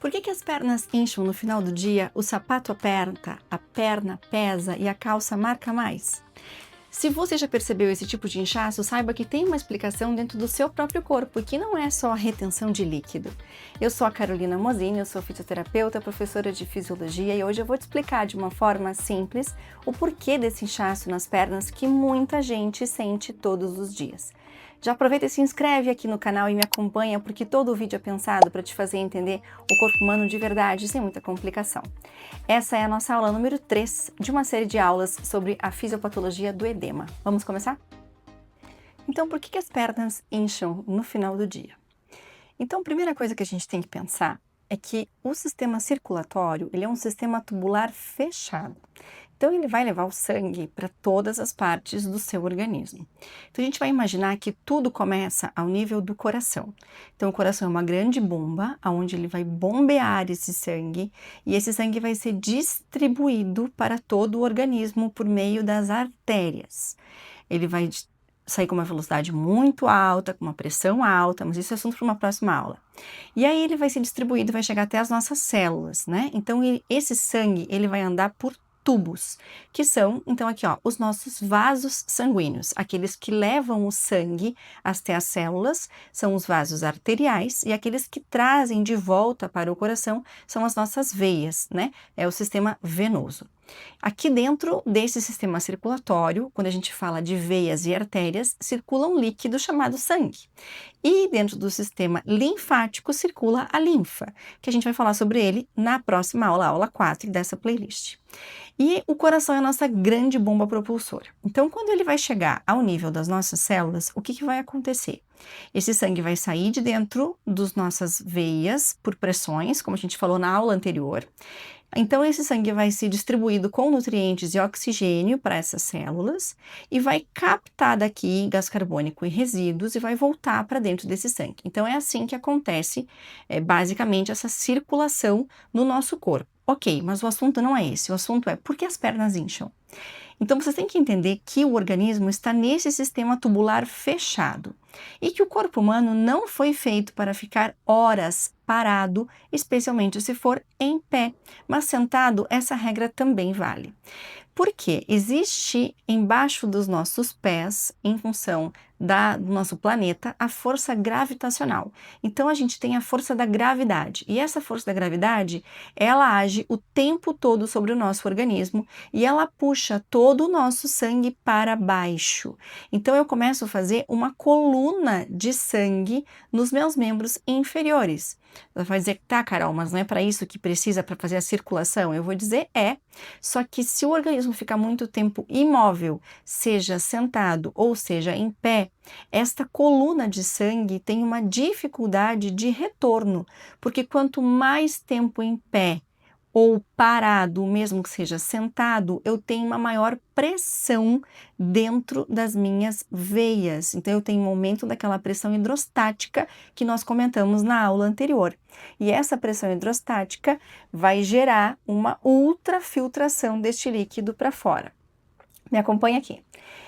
Por que as pernas incham no final do dia, o sapato aperta, a perna pesa e a calça marca mais? Se você já percebeu esse tipo de inchaço, saiba que tem uma explicação dentro do seu próprio corpo e que não é só a retenção de líquido. Eu sou a Carolina Mosini, eu sou fisioterapeuta, professora de fisiologia e hoje eu vou te explicar de uma forma simples o porquê desse inchaço nas pernas que muita gente sente todos os dias. Já aproveita e se inscreve aqui no canal e me acompanha porque todo o vídeo é pensado para te fazer entender o corpo humano de verdade, sem muita complicação. Essa é a nossa aula número 3 de uma série de aulas sobre a fisiopatologia do edema. Vamos começar? Então, por que as pernas incham no final do dia? Então, a primeira coisa que a gente tem que pensar é que o sistema circulatório, ele é um sistema tubular fechado. Então, ele vai levar o sangue para todas as partes do seu organismo. Então, a gente vai imaginar que tudo começa ao nível do coração. Então, o coração é uma grande bomba, onde ele vai bombear esse sangue, e esse sangue vai ser distribuído para todo o organismo por meio das artérias. Ele vai sair com uma velocidade muito alta, com uma pressão alta, mas isso é assunto para uma próxima aula. E aí ele vai ser distribuído, vai chegar até as nossas células, né? Então, esse sangue, ele vai andar por tubos, que são, então aqui ó, os nossos vasos sanguíneos, aqueles que levam o sangue até as células, são os vasos arteriais, e aqueles que trazem de volta para o coração são as nossas veias, né? É o sistema venoso. Aqui dentro desse sistema circulatório, quando a gente fala de veias e artérias, circula um líquido chamado sangue. E dentro do sistema linfático circula a linfa, que a gente vai falar sobre ele na próxima aula, aula 4 dessa playlist. E o coração é a nossa grande bomba propulsora. Então, quando ele vai chegar ao nível das nossas células, o que vai acontecer? Esse sangue vai sair de dentro das nossas veias por pressões, como a gente falou na aula anterior. Então, esse sangue vai ser distribuído com nutrientes e oxigênio para essas células e vai captar daqui gás carbônico e resíduos e vai voltar para dentro desse sangue. Então, é assim que acontece, basicamente, essa circulação no nosso corpo. Ok, mas o assunto não é esse. O assunto é por que as pernas incham? Então, vocês têm que entender que o organismo está nesse sistema tubular fechado e que o corpo humano não foi feito para ficar horas parado, especialmente se for em pé, mas sentado, essa regra também vale. Porque existe embaixo dos nossos pés, em função do nosso planeta, a força gravitacional. Então, a gente tem a força da gravidade. E essa força da gravidade, ela age o tempo todo sobre o nosso organismo e ela puxa todo o nosso sangue para baixo. Então, eu começo a fazer uma coluna de sangue nos meus membros inferiores. Ela vai dizer, tá, Carol, mas não é para isso que precisa para fazer a circulação? Eu vou dizer, só que se o organismo ficar muito tempo imóvel, seja sentado ou seja em pé, esta coluna de sangue tem uma dificuldade de retorno, porque quanto mais tempo em pé ou parado, mesmo que seja sentado, eu tenho uma maior pressão dentro das minhas veias. Então, eu tenho um aumento daquela pressão hidrostática que nós comentamos na aula anterior. E essa pressão hidrostática vai gerar uma ultrafiltração deste líquido para fora. Me acompanha aqui.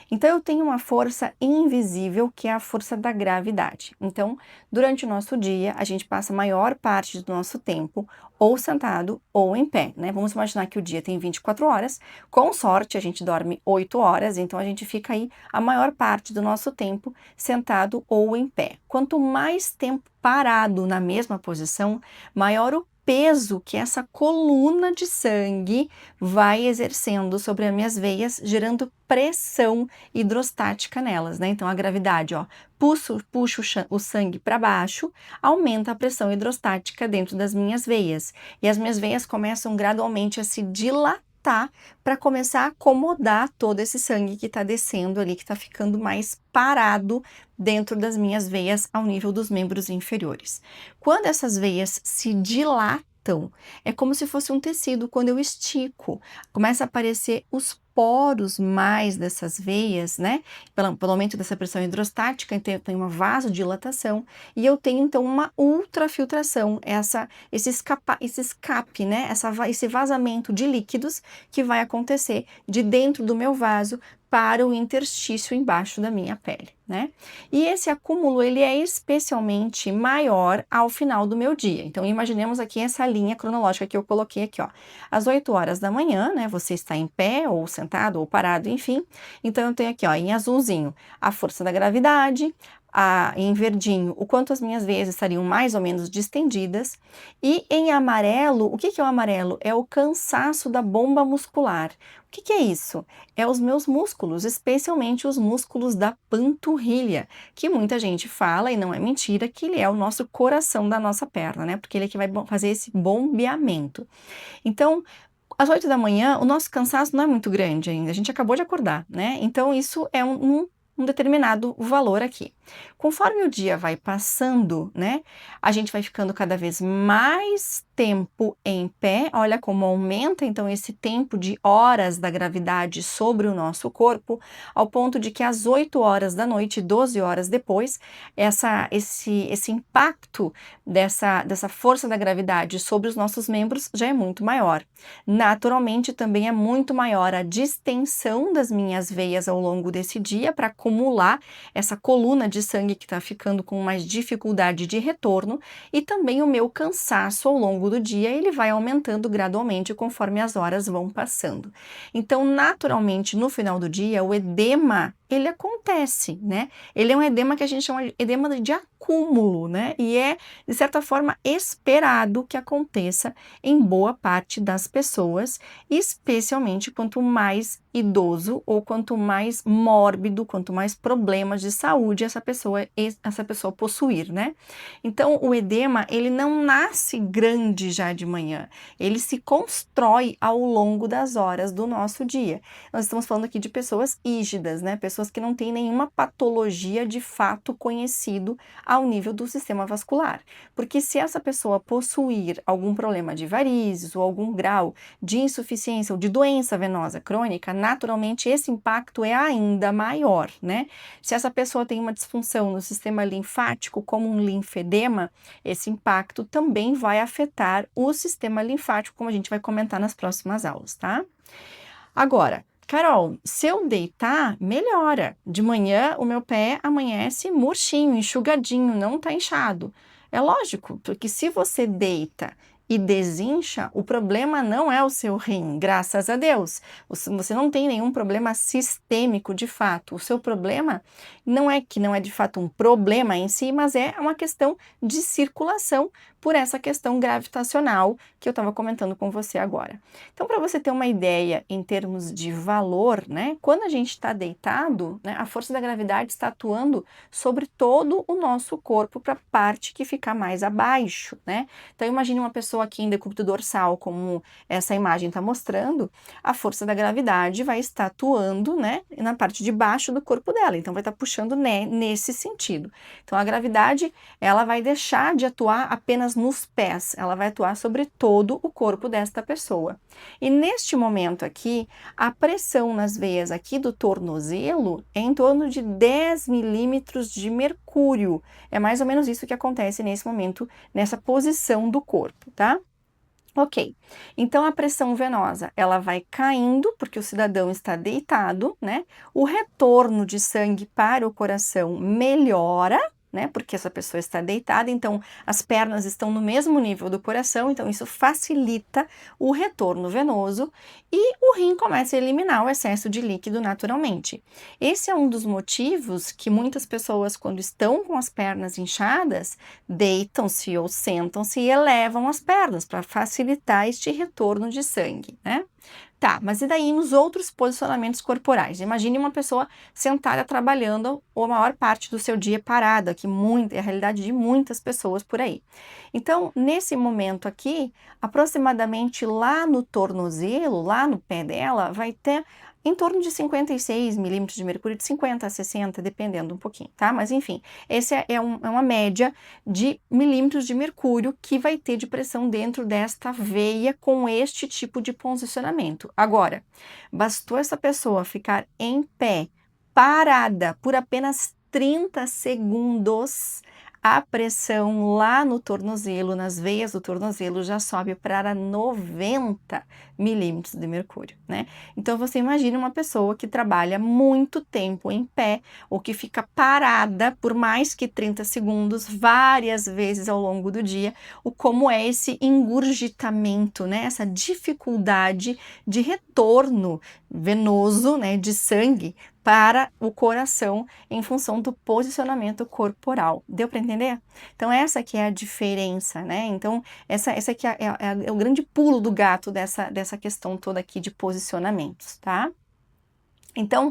Então, eu tenho uma força invisível, que é a força da gravidade. Então, durante o nosso dia, a gente passa a maior parte do nosso tempo ou sentado ou em pé, né? Vamos imaginar que o dia tem 24 horas. Com sorte, a gente dorme 8 horas, então a gente fica aí a maior parte do nosso tempo sentado ou em pé. Quanto mais tempo parado na mesma posição, maior o peso que essa coluna de sangue vai exercendo sobre as minhas veias, gerando pressão hidrostática nelas, né? Então, a gravidade, ó, puxa o sangue para baixo, aumenta a pressão hidrostática dentro das minhas veias. E as minhas veias começam gradualmente a se dilatar para começar a acomodar todo esse sangue que está descendo ali, que está ficando mais parado dentro das minhas veias ao nível dos membros inferiores. Quando essas veias se dilatam, é como se fosse um tecido. Quando eu estico, começa a aparecer os poros mais dessas veias, né? Pelo aumento dessa pressão hidrostática, então tem uma vasodilatação e eu tenho então uma ultrafiltração, esse escape, né? Esse vazamento de líquidos que vai acontecer de dentro do meu vaso para o interstício embaixo da minha pele, né? E esse acúmulo, ele é especialmente maior ao final do meu dia. Então, imaginemos aqui essa linha cronológica que eu coloquei aqui, ó. Às 8 horas da manhã, né? Você está em pé, ou sentado, ou parado, enfim. Então, eu tenho aqui, ó, em azulzinho, a força da gravidade, em verdinho, o quanto as minhas veias estariam mais ou menos distendidas, e em amarelo, o que que é o amarelo? É o cansaço da bomba muscular. O que que é isso? É os meus músculos, especialmente os músculos da panturrilha, que muita gente fala, e não é mentira, que ele é o nosso coração da nossa perna, né? Porque ele é que vai fazer esse bombeamento. Então, às 8 da manhã, o nosso cansaço não é muito grande ainda, a gente acabou de acordar, né? Então, isso é um determinado valor aqui. Conforme o dia vai passando, né, a gente vai ficando cada vez mais tempo em pé, olha como aumenta então esse tempo de horas da gravidade sobre o nosso corpo, ao ponto de que às 8 horas da noite, 12 horas depois, esse impacto dessa força da gravidade sobre os nossos membros já é muito maior. Naturalmente, também é muito maior a distensão das minhas veias ao longo desse dia para acumular essa coluna de sangue que está ficando com mais dificuldade de retorno, e também o meu cansaço ao longo do dia, ele vai aumentando gradualmente conforme as horas vão passando. Então, naturalmente, no final do dia, o edema, ele acontece, né? Ele é um edema que a gente chama de edema de acúmulo, né? E é, de certa forma, esperado que aconteça em boa parte das pessoas, especialmente quanto mais idoso ou quanto mais mórbido, quanto mais problemas de saúde essa pessoa possuir, né? Então, o edema, ele não nasce grande já de manhã, ele se constrói ao longo das horas do nosso dia. Nós estamos falando aqui de pessoas rígidas, né? Pessoas que não têm nenhuma patologia de fato conhecido ao nível do sistema vascular. Porque se essa pessoa possuir algum problema de varizes ou algum grau de insuficiência ou de doença venosa crônica, naturalmente esse impacto é ainda maior, né? Se essa pessoa tem uma disfunção no sistema linfático, como um linfedema, esse impacto também vai afetar o sistema linfático, como a gente vai comentar nas próximas aulas, tá? Agora, Carol, se eu deitar, melhora. De manhã, o meu pé amanhece murchinho, enxugadinho, não tá inchado. É lógico, porque se você deita e desincha, o problema não é o seu rim, graças a Deus. Você não tem nenhum problema sistêmico de fato. O seu problema não é que não é de fato um problema em si, mas é uma questão de circulação por essa questão gravitacional que eu estava comentando com você agora. Então, para você ter uma ideia em termos de valor, né, quando a gente está deitado, né, a força da gravidade está atuando sobre todo o nosso corpo para a parte que fica mais abaixo, né? Então, imagine uma pessoa aqui em decúbito dorsal, como essa imagem está mostrando, a força da gravidade vai estar atuando, né, na parte de baixo do corpo dela, então vai estar puxando, né, nesse sentido. Então, a gravidade, ela vai deixar de atuar apenas nos pés, ela vai atuar sobre todo o corpo desta pessoa. E neste momento aqui, a pressão nas veias aqui do tornozelo é em torno de 10 milímetros de mercúrio. É mais ou menos isso que acontece nesse momento, nessa posição do corpo, tá? Ok, então a pressão venosa, ela vai caindo, porque o cidadão está deitado, né? O retorno de sangue para o coração melhora, né? Porque essa pessoa está deitada, então as pernas estão no mesmo nível do coração, então isso facilita o retorno venoso e o rim começa a eliminar o excesso de líquido naturalmente. Esse é um dos motivos que muitas pessoas, quando estão com as pernas inchadas, deitam-se ou sentam-se e elevam as pernas para facilitar este retorno de sangue, né? Tá, mas e daí nos outros posicionamentos corporais? Imagine uma pessoa sentada trabalhando ou a maior parte do seu dia parada, que é a realidade de muitas pessoas por aí. Então, nesse momento aqui, aproximadamente lá no tornozelo, lá no pé dela, vai ter em torno de 56 milímetros de mercúrio, de 50 a 60, dependendo um pouquinho, tá? Mas enfim, esse é uma média de milímetros de mercúrio que vai ter de pressão dentro desta veia com este tipo de posicionamento. Agora, bastou essa pessoa ficar em pé, parada, por apenas 30 segundos, a pressão lá no tornozelo, nas veias do tornozelo, já sobe para 90 milímetros de mercúrio, né? Então, você imagina uma pessoa que trabalha muito tempo em pé ou que fica parada por mais que 30 segundos, várias vezes ao longo do dia, como é esse engurgitamento, né? Essa dificuldade de retorno venoso, né, de sangue para o coração em função do posicionamento corporal. Deu para entender? Então essa que é a diferença, né? Então essa aqui é o grande pulo do gato dessa questão toda aqui de posicionamentos, tá? Então,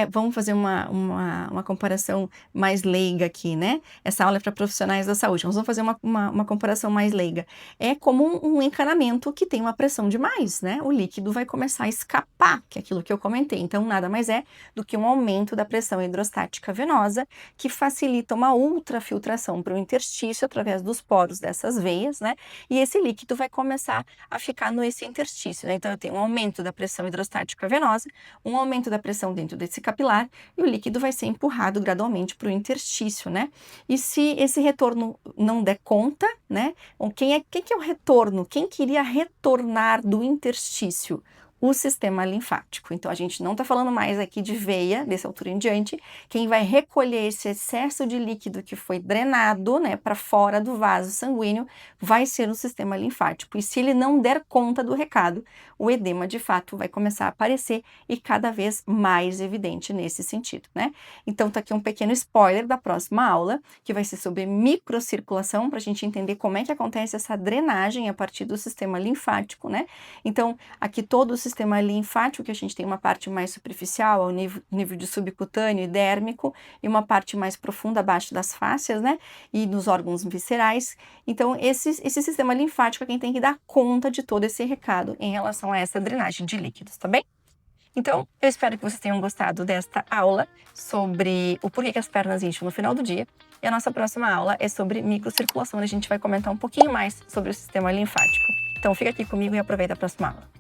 vamos fazer uma comparação mais leiga aqui, né? Essa aula é para profissionais da saúde, mas vamos fazer uma comparação mais leiga. É como um encanamento que tem uma pressão demais, né? O líquido vai começar a escapar, que é aquilo que eu comentei. Então, nada mais é do que um aumento da pressão hidrostática venosa, que facilita uma ultrafiltração para o interstício através dos poros dessas veias, né? E esse líquido vai começar a ficar nesse interstício, né? Então, eu tenho um aumento da pressão hidrostática venosa, um aumento da pressão dentro desse capilar e o líquido vai ser empurrado gradualmente para o interstício, né? E se esse retorno não der conta, né? Quem que é o retorno? Quem queria retornar do interstício? O sistema linfático. Então, a gente não está falando mais aqui de veia, dessa altura em diante. Quem vai recolher esse excesso de líquido que foi drenado, né, para fora do vaso sanguíneo, vai ser o sistema linfático. E se ele não der conta do recado, o edema, de fato, vai começar a aparecer e cada vez mais evidente nesse sentido, né? Então, tá aqui um pequeno spoiler da próxima aula, que vai ser sobre microcirculação, para a gente entender como é que acontece essa drenagem a partir do sistema linfático, né? Então, aqui todo o sistema linfático, que a gente tem uma parte mais superficial, ao nível de subcutâneo e dérmico, e uma parte mais profunda abaixo das fáscias, né? E nos órgãos viscerais. Então, esse sistema linfático é quem tem que dar conta de todo esse recado em relação a essa drenagem de líquidos, tá bem? Então, eu espero que vocês tenham gostado desta aula sobre o porquê que as pernas incham no final do dia. E a nossa próxima aula é sobre microcirculação, onde a gente vai comentar um pouquinho mais sobre o sistema linfático. Então, fica aqui comigo e aproveita a próxima aula.